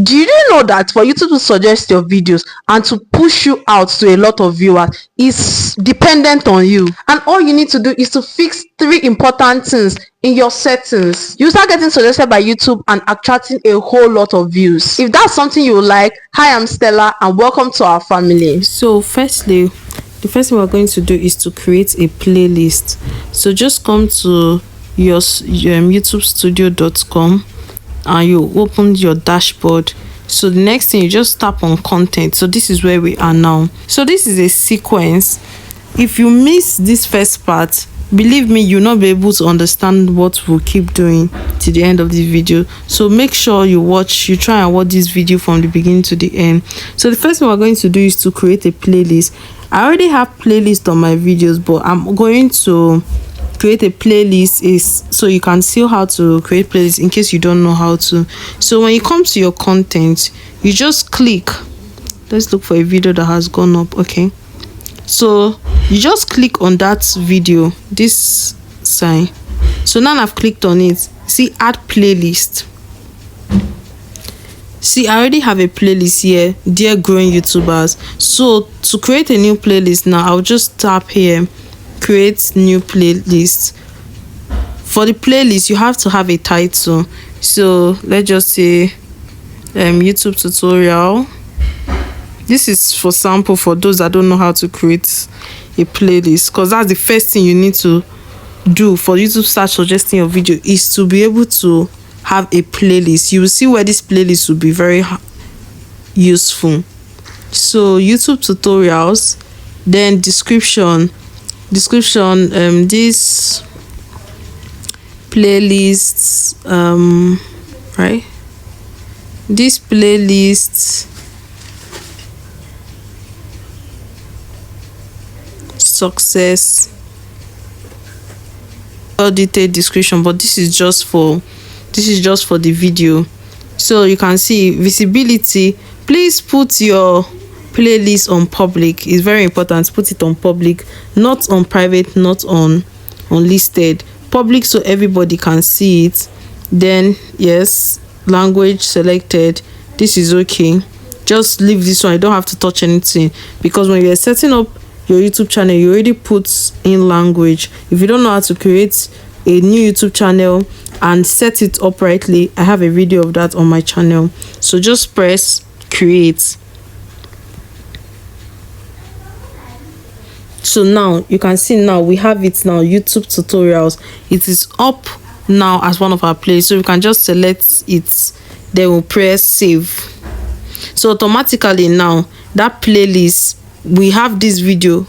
Do you know that for YouTube to suggest your videos and to push you out to a lot of viewers is dependent on you? And all you need to do is to fix 3 important things in your settings. You start getting suggested by YouTube and attracting a whole lot of views. If that's something you like, hi, I'm Stella and welcome to our family. So firstly, the first thing we're going to do is to create a playlist. So just come to your youtubestudio.com and you open your dashboard. So the next thing, you just tap on content. So this is where we are now. So this is a sequence. If you miss this first part, believe me, you'll not be able to understand what we'll keep doing to the end of the video. So make sure you try and watch this video from the beginning to the end. So the first thing we're going to do is to create a playlist. I already have playlist on my videos, but I'm going to create a playlist so you can see how to create playlists in case you don't know how to. So when you come to your content, you just click, let's look for a video that has gone up. Okay, so you just click on that video, this sign. So now I've clicked on it. See, add playlist. See, I already have a playlist here, dear growing YouTubers. So to create a new playlist now, I'll just tap here, create new playlist. For the playlist, you have to have a title. So let's just say YouTube tutorial. This is for sample for those that don't know how to create a playlist, because that's the first thing you need to do for YouTube to start suggesting your video, is to be able to have a playlist. You will see where this playlist will be very useful. So YouTube tutorials, then description, this playlists, right, this playlist success, detailed description, but this is just for the video. So you can see visibility. Please put your playlist on public. It's very important. Put it on public, not on private, not on listed. Public, so everybody can see it. Then yes, language selected. This is okay. Just leave this one. You don't have to touch anything, because when you're setting up your YouTube channel, you already put in language. If you don't know how to create a new YouTube channel and set it up rightly, I have a video of that on my channel. So just press create. So now you can see, now we have it now, YouTube tutorials. It is up now as one of our playlists. So you can just select it, then we'll press save. So automatically now that playlist, we have this video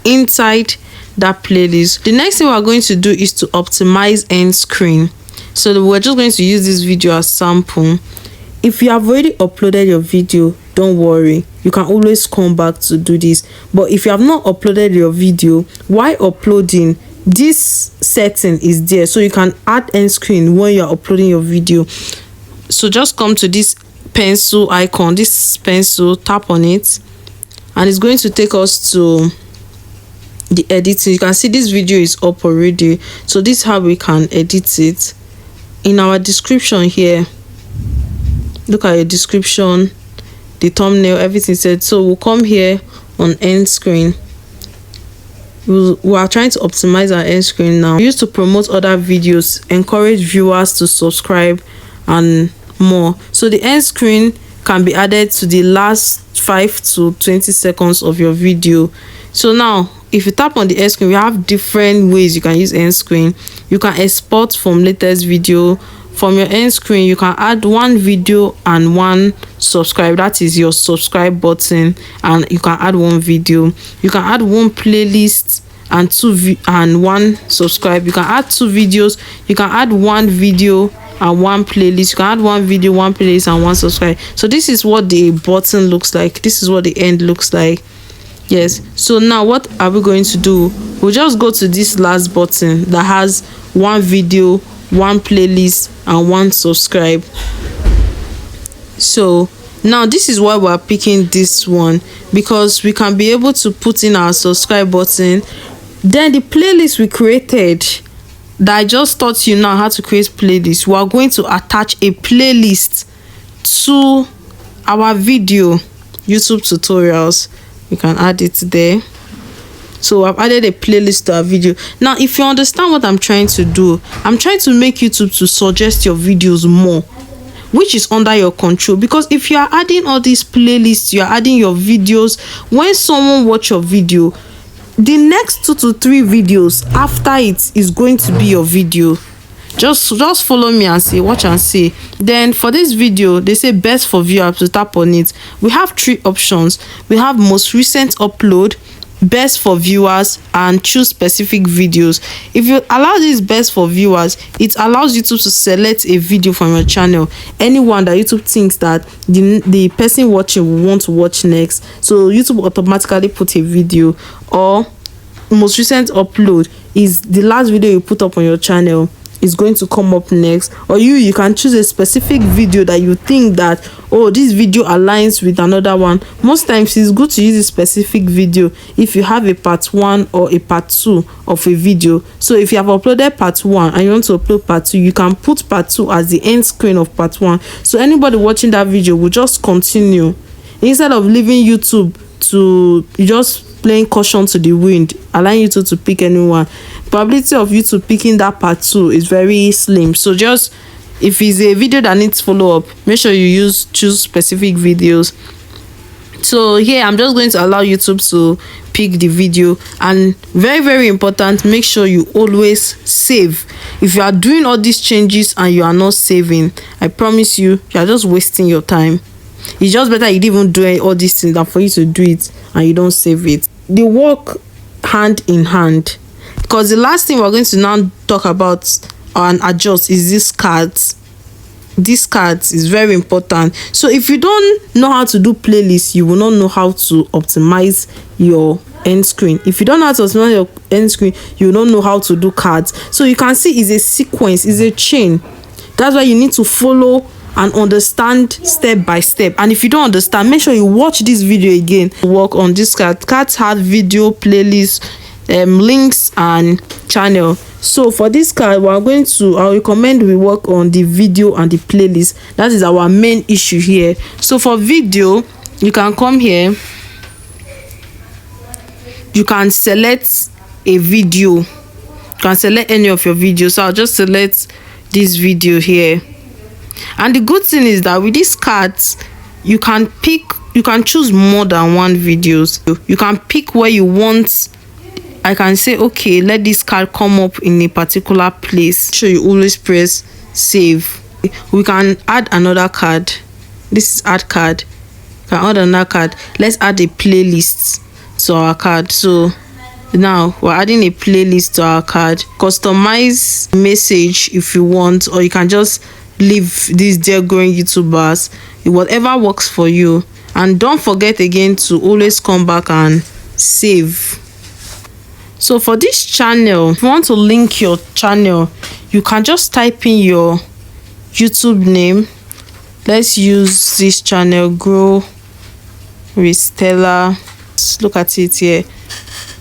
inside that playlist. The next thing we're going to do is to optimize end screen. So we're just going to use this video as sample. If you have already uploaded your video, don't worry, you can always come back to do this. But if you have not uploaded your video, while uploading, this setting is there, so you can add end screen when you're uploading your video. So just come to this pencil icon, this pencil, tap on it, and it's going to take us to the editing. You can see this video is up already, so this is how we can edit it. In our description here, look at your description, the thumbnail, everything said. So we'll come here on end screen. We are trying to optimize our end screen now. We used to promote other videos, encourage viewers to subscribe and more. So the end screen can be added to the last 5 to 20 seconds of your video. So now if you tap on the end screen, we have different ways you can use end screen. You can export from latest video. From your end screen, you can add one video and one subscribe. That is your subscribe button, and you can add one video. You can add one playlist and one subscribe. You can add 2 videos. You can add one video and one playlist. You can add one video, one playlist, and one subscribe. So this is what the button looks like. This is what the end looks like. Yes. So now what are we going to do? We'll just go to this last button that has one video, one playlist, and one subscribe. So now this is why we're picking this one, because we can be able to put in our subscribe button. Then the playlist we created, that I just taught you now how to create playlist, we are going to attach a playlist to our video YouTube tutorials. You can add it there. So I've added a playlist to our video. Now if you understand what I'm trying to do, I'm trying to make YouTube to suggest your videos more, which is under your control. Because if you are adding all these playlists, you are adding your videos, when someone watch your video, the next 2 to 3 videos after it is going to be your video. Just follow me and see, watch and see. Then for this video, they say best for viewers. To tap on it, we have 3 options. We have most recent upload, best for viewers, and choose specific videos. If you allow this best for viewers, it allows YouTube to select a video from your channel, anyone that YouTube thinks that the person watching will want to watch next. So YouTube automatically put a video. Or most recent upload is the last video you put up on your channel is going to come up next. Or you can choose a specific video that you think that, oh, this video aligns with another one. Most times it's good to use a specific video if you have a part 1 or a part 2 of a video. So if you have uploaded part 1 and you want to upload part 2, you can put part 2 as the end screen of part 1. So anybody watching that video will just continue instead of leaving YouTube to just playing caution to the wind, allowing YouTube to pick anyone. Probability of YouTube picking that part 2 is very slim. So just, if it's a video that needs follow-up, make sure you choose specific videos. So here I'm just going to allow YouTube to pick the video. And very important, make sure you always save. If you are doing all these changes and you are not saving, I promise you are just wasting your time. It's just better you didn't even do all these things than for you to do it and you don't save it. They work hand in hand. Because the last thing we're going to now talk about and adjust is these cards. These cards is very important. So if you don't know how to do playlists, you will not know how to optimize your end screen. If you don't know how to optimize your end screen, you don't know how to do cards. So you can see it's a sequence, it's a chain. That's why you need to follow and understand step by step. And if you don't understand, make sure you watch this video again. Work on this card. Cards have video, playlists, links and channel. So for this card, I recommend we work on the video and the playlist. That is our main issue here. So for video, you can come here, you can select a video, you can select any of your videos. So I'll just select this video here. And the good thing is that with these cards, you can choose more than one videos. You can pick where you want. I can say, okay, let this card come up in a particular place. So you always press save. We can add another card. This is add card. You can add another card. Let's add a playlist to our card. So now we're adding a playlist to our card. Customize message if you want, or you can just leave these dear growing YouTubers, whatever works for you. And don't forget again to always come back and save. So for this channel, if you want to link your channel, you can just type in your YouTube name. Let's use this channel, Grow with Stella. Let's look at it here.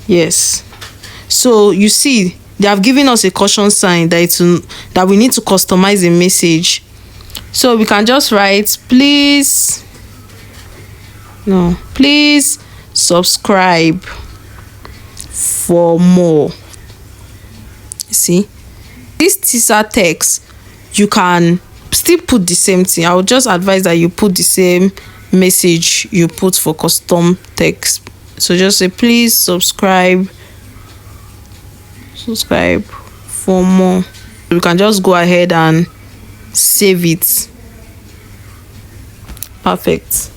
Yes. So you see, they have given us a caution sign that we need to customize a message. So we can just write, please subscribe for more. See, this teaser text, you can still put the same thing. I would just advise that you put the same message you put for custom text. So just say, please subscribe for more. We can just go ahead and save it. Perfect.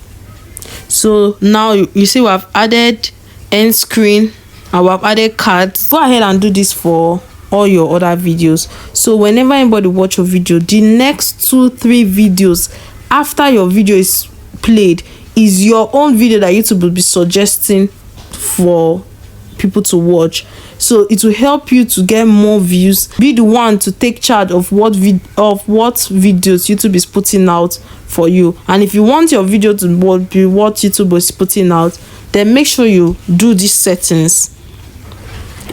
So now you see we have added end screen and we have added cards. Go ahead and do this for all your other videos. So whenever anybody watch your video, the next 2-3 videos after your video is played is your own video that YouTube will be suggesting for people to watch. So it will help you to get more views. Be the one to take charge of what videos YouTube is putting out for you. And if you want your video to be what YouTube is putting out, then make sure you do these settings.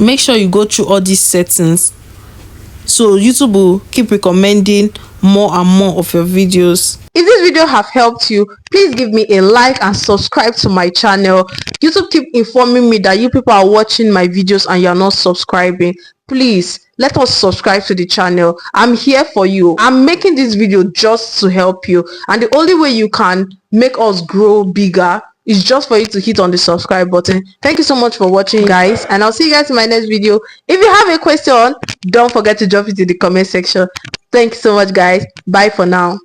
Make sure you go through all these settings, so YouTube will keep recommending more and more of your videos. If this video have helped you, please give me a like and subscribe to my channel. YouTube keep informing me that you people are watching my videos and you're not subscribing. Please let us subscribe to the channel. I'm here for you. I'm making this video just to help you, and the only way you can make us grow bigger is just for you to hit on the subscribe button. Thank you so much for watching, guys, and I'll see you guys in my next video. If you have a question, don't forget to drop it in the comment section. Thank you so much, guys. Bye for now.